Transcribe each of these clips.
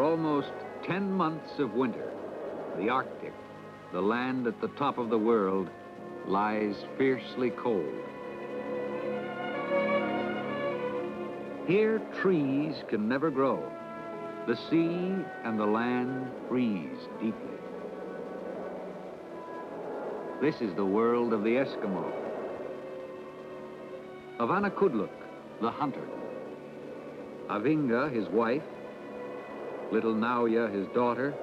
almost 10 months of winter, the Arctic, the land at the top of the world, lies fiercely cold. Here, trees can never grow. The sea and the land freeze deeply. This is the world of the Eskimo, of Anak Kluk, the hunter, of Ainga, his wife, little Naia, his daughter,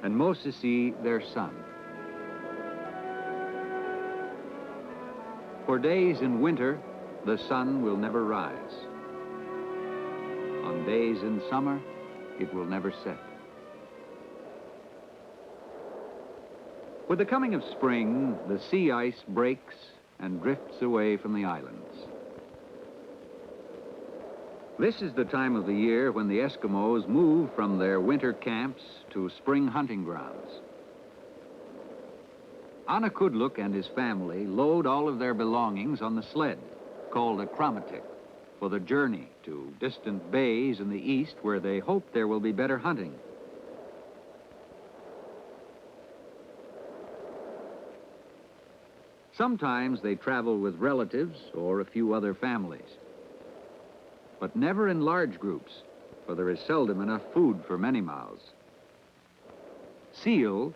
and Mosisi, their son. For days in winter, the sun will never rise. On days in summer, it will never set. With the coming of spring, the sea ice breaks and drifts away from the islands. This is the time of the year when the Eskimos move from their winter camps to spring hunting grounds. Anak Kluk and his family load all of their belongings on the sled, called a chromatic, for the journey to distant bays in the east where they hope there will be better hunting. Sometimes they travel with relatives or a few other families, but never in large groups, for there is seldom enough food for many mouths. Seal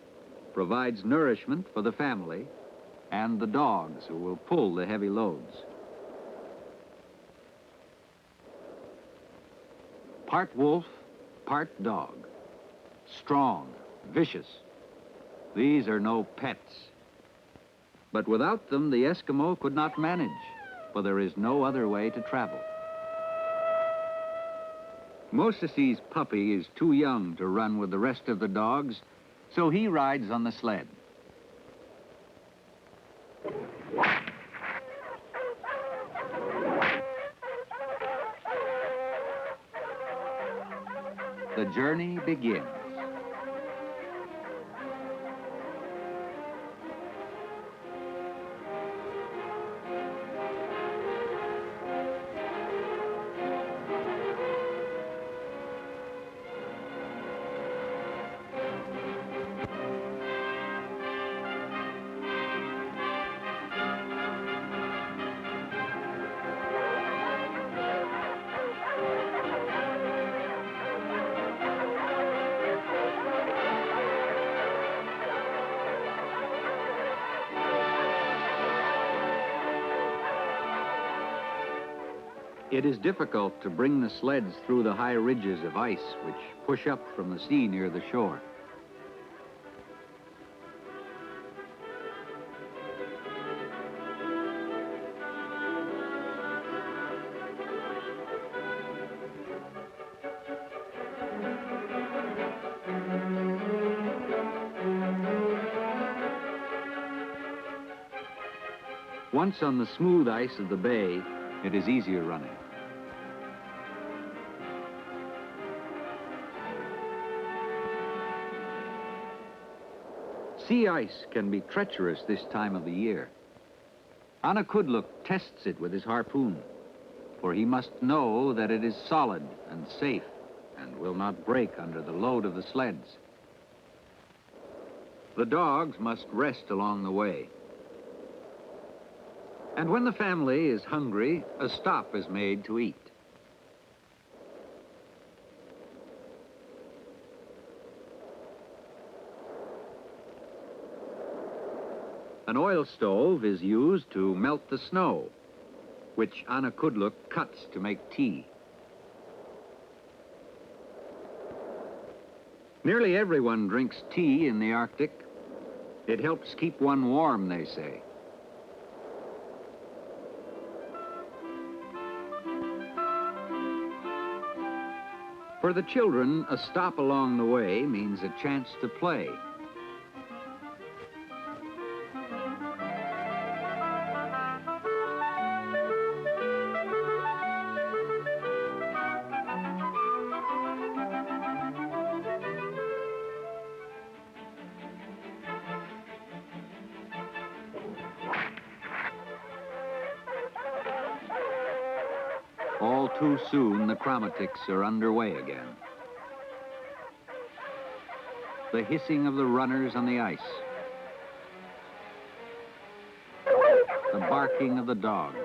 provides nourishment for the family and the dogs who will pull the heavy loads. Part wolf, part dog, strong, vicious. These are no pets. But without them, the Eskimo could not manage, for there is no other way to travel. Mosisi's puppy is too young to run with the rest of the dogs, so he rides on the sled. The journey begins. It is difficult to bring the sleds through the high ridges of ice which push up from the sea near the shore. Once on the smooth ice of the bay, it is easier running. Sea ice can be treacherous this time of the year. Anak Kluk tests it with his harpoon, for he must know that it is solid and safe and will not break under the load of the sleds. The dogs must rest along the way. And when the family is hungry, a stop is made to eat. An oil stove is used to melt the snow, which Anak Kluk cuts to make tea. Nearly everyone drinks tea in the Arctic. It helps keep one warm, they say. For the children, a stop along the way means a chance to play. All too soon, the chromatics are underway again. The hissing of the runners on the ice. The barking of the dogs.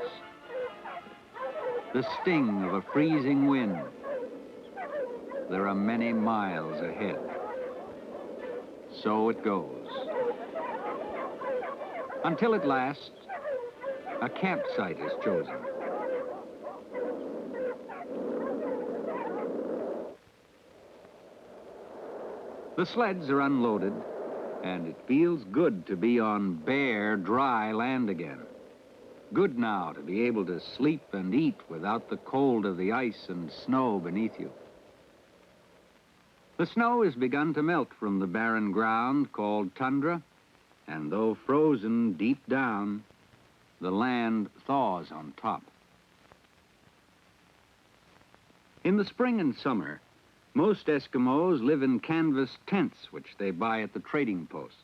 The sting of a freezing wind. There are many miles ahead. So it goes. Until at last, a campsite is chosen. The sleds are unloaded, and it feels good to be on bare, dry land again. Good now to be able to sleep and eat without the cold of the ice and snow beneath you. The snow has begun to melt from the barren ground called tundra, and though frozen deep down, the land thaws on top. In the spring and summer, most Eskimos live in canvas tents, which they buy at the trading posts.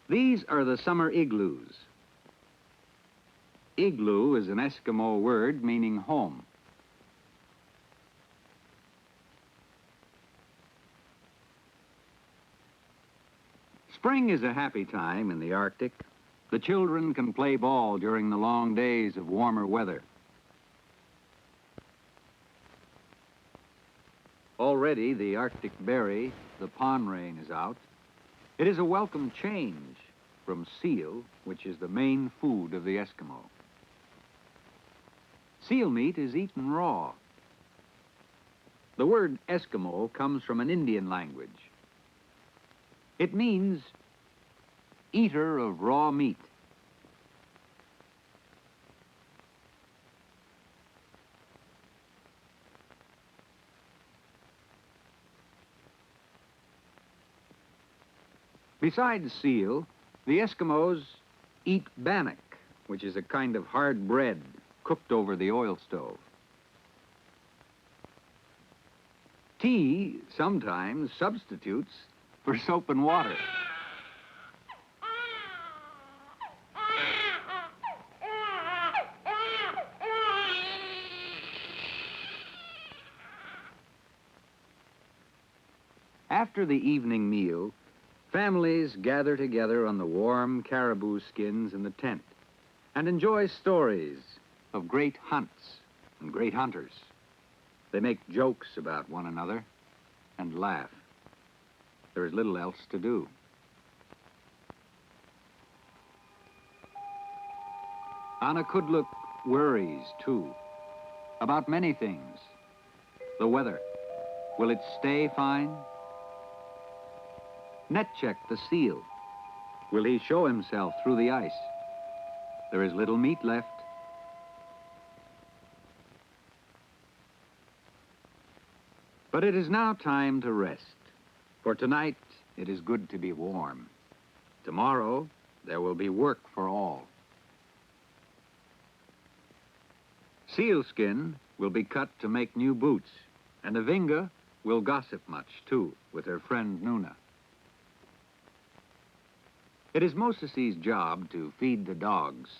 These are the summer igloos. Igloo is an Eskimo word meaning home. Spring is a happy time in the Arctic. The children can play ball during the long days of warmer weather. Already the Arctic berry, the pond rain, is out. It is a welcome change from seal, which is the main food of the Eskimo. Seal meat is eaten raw. The word Eskimo comes from an Indian language. It means eater of raw meat. Besides seal, the Eskimos eat bannock, which is a kind of hard bread cooked over the oil stove. Tea sometimes substitutes for soap and water. After the evening meal, families gather together on the warm caribou skins in the tent and enjoy stories of great hunts and great hunters. They make jokes about one another and laugh. There is little else to do. Anak Kluk worries, too, about many things. The weather. Will it stay fine? Netcheck the seal. Will he show himself through the ice? There is little meat left. But it is now time to rest. For tonight, it is good to be warm. Tomorrow, there will be work for all. Sealskin will be cut to make new boots, and Ainga will gossip much, too, with her friend Nuna. It is Moses's job to feed the dogs.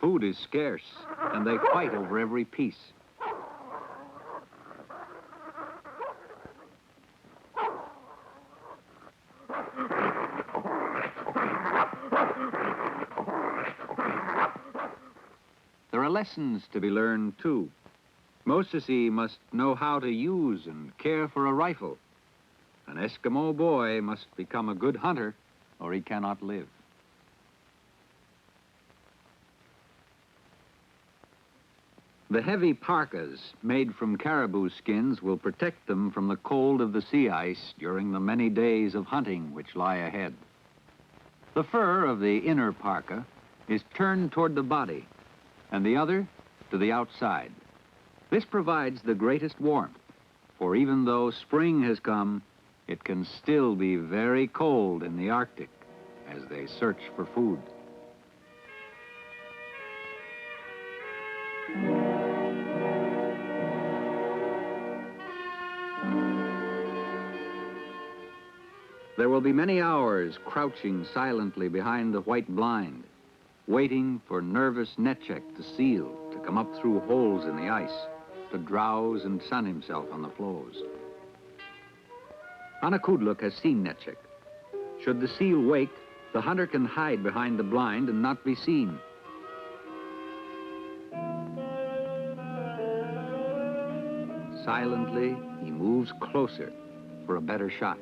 Food is scarce, and they fight over every piece. There are lessons to be learned, too. Moses must know how to use and care for a rifle. An Eskimo boy must become a good hunter, or he cannot live. The heavy parkas made from caribou skins will protect them from the cold of the sea ice during the many days of hunting which lie ahead. The fur of the inner parka is turned toward the body, and the other to the outside. This provides the greatest warmth, for even though spring has come, it can still be very cold in the Arctic as they search for food. There will be many hours crouching silently behind the white blind, waiting for nervous Netchek, the seal, to come up through holes in the ice, to drowse and sun himself on the floes. Anak Kluk has seen Netchek. Should the seal wake, the hunter can hide behind the blind and not be seen. Silently, he moves closer for a better shot.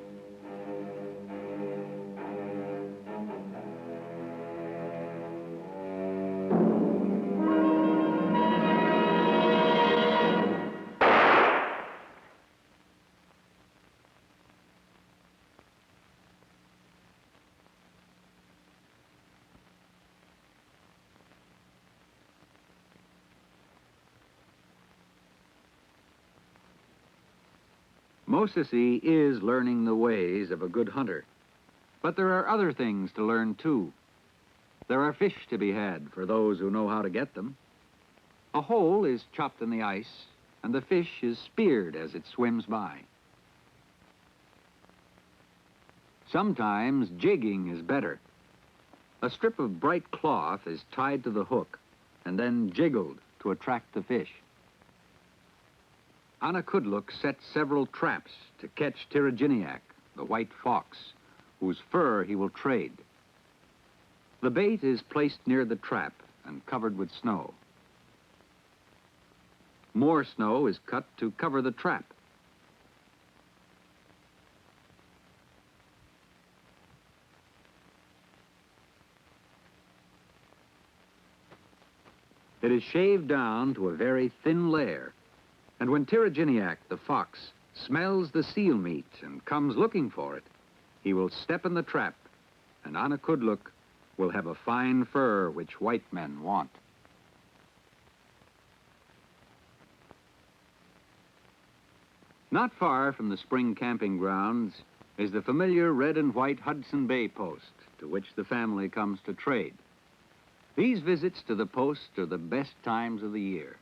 Mosesi is learning the ways of a good hunter. But there are other things to learn, too. There are fish to be had for those who know how to get them. A hole is chopped in the ice, and the fish is speared as it swims by. Sometimes jigging is better. A strip of bright cloth is tied to the hook and then jiggled to attract the fish. Anak Kluk sets several traps to catch Tiriginiak, the white fox, whose fur he will trade. The bait is placed near the trap and covered with snow. More snow is cut to cover the trap. It is shaved down to a very thin layer. And when Tiriginiak, the fox, smells the seal meat and comes looking for it, he will step in the trap, and Anak Kluk will have a fine fur which white men want. Not far from the spring camping grounds is the familiar red and white Hudson Bay post, to which the family comes to trade. These visits to the post are the best times of the year.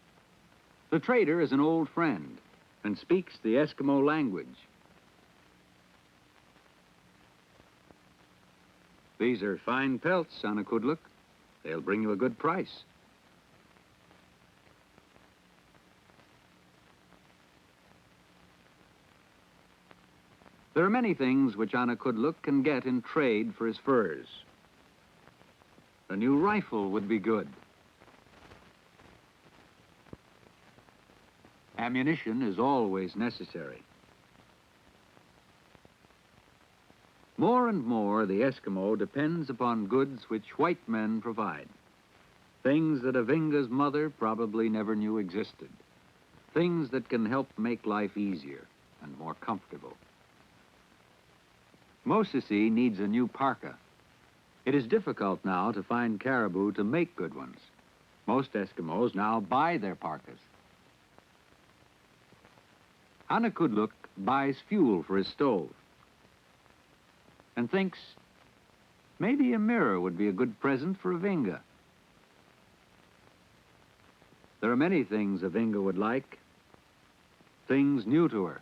The trader is an old friend and speaks the Eskimo language. These are fine pelts, Anak Kluk. They'll bring you a good price. There are many things which Anak Kluk can get in trade for his furs. A new rifle would be good. Ammunition is always necessary. More and more, the Eskimo depends upon goods which white men provide. Things that Ainga's mother probably never knew existed. Things that can help make life easier and more comfortable. Mosesi needs a new parka. It is difficult now to find caribou to make good ones. Most Eskimos now buy their parkas. Anak Kluk buys fuel for his stove and thinks maybe a mirror would be a good present for Ainga. There are many things Ainga would like, things new to her,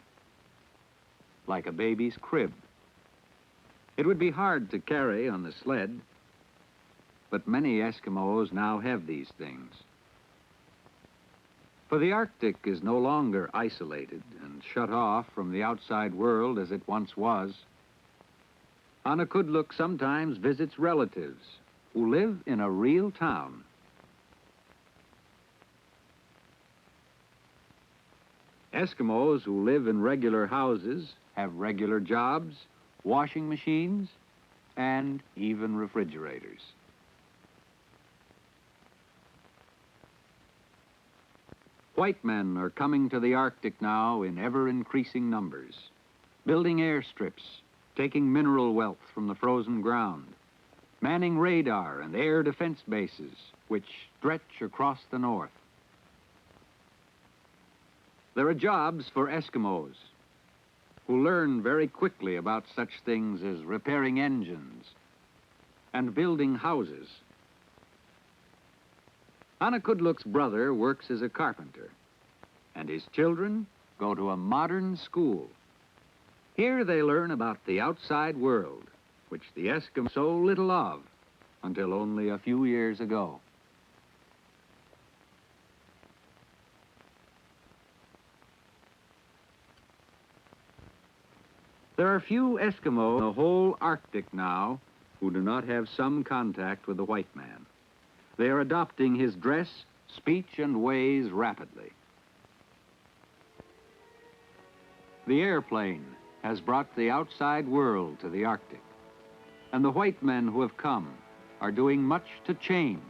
like a baby's crib. It would be hard to carry on the sled, but many Eskimos now have these things. For the Arctic is no longer isolated and shut off from the outside world as it once was. Anak Kluk sometimes visits relatives who live in a real town. Eskimos who live in regular houses have regular jobs, washing machines, and even refrigerators. White men are coming to the Arctic now in ever-increasing numbers, building airstrips, taking mineral wealth from the frozen ground, manning radar and air defense bases which stretch across the north. There are jobs for Eskimos who learn very quickly about such things as repairing engines and building houses. Anak Kluk's brother works as a carpenter, and his children go to a modern school. Here they learn about the outside world, which the Eskimos so little of until only a few years ago. There are few Eskimos in the whole Arctic now who do not have some contact with the white man. They are adopting his dress, speech, and ways rapidly. The airplane has brought the outside world to the Arctic, and the white men who have come are doing much to change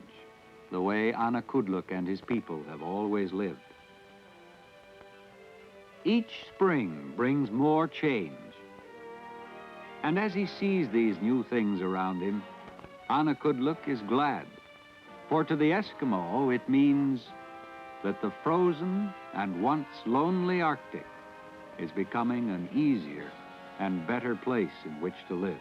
the way Anak Kluk and his people have always lived. Each spring brings more change. And as he sees these new things around him, Anak Kluk is glad. For to the Eskimo, it means that the frozen and once lonely Arctic is becoming an easier and better place in which to live.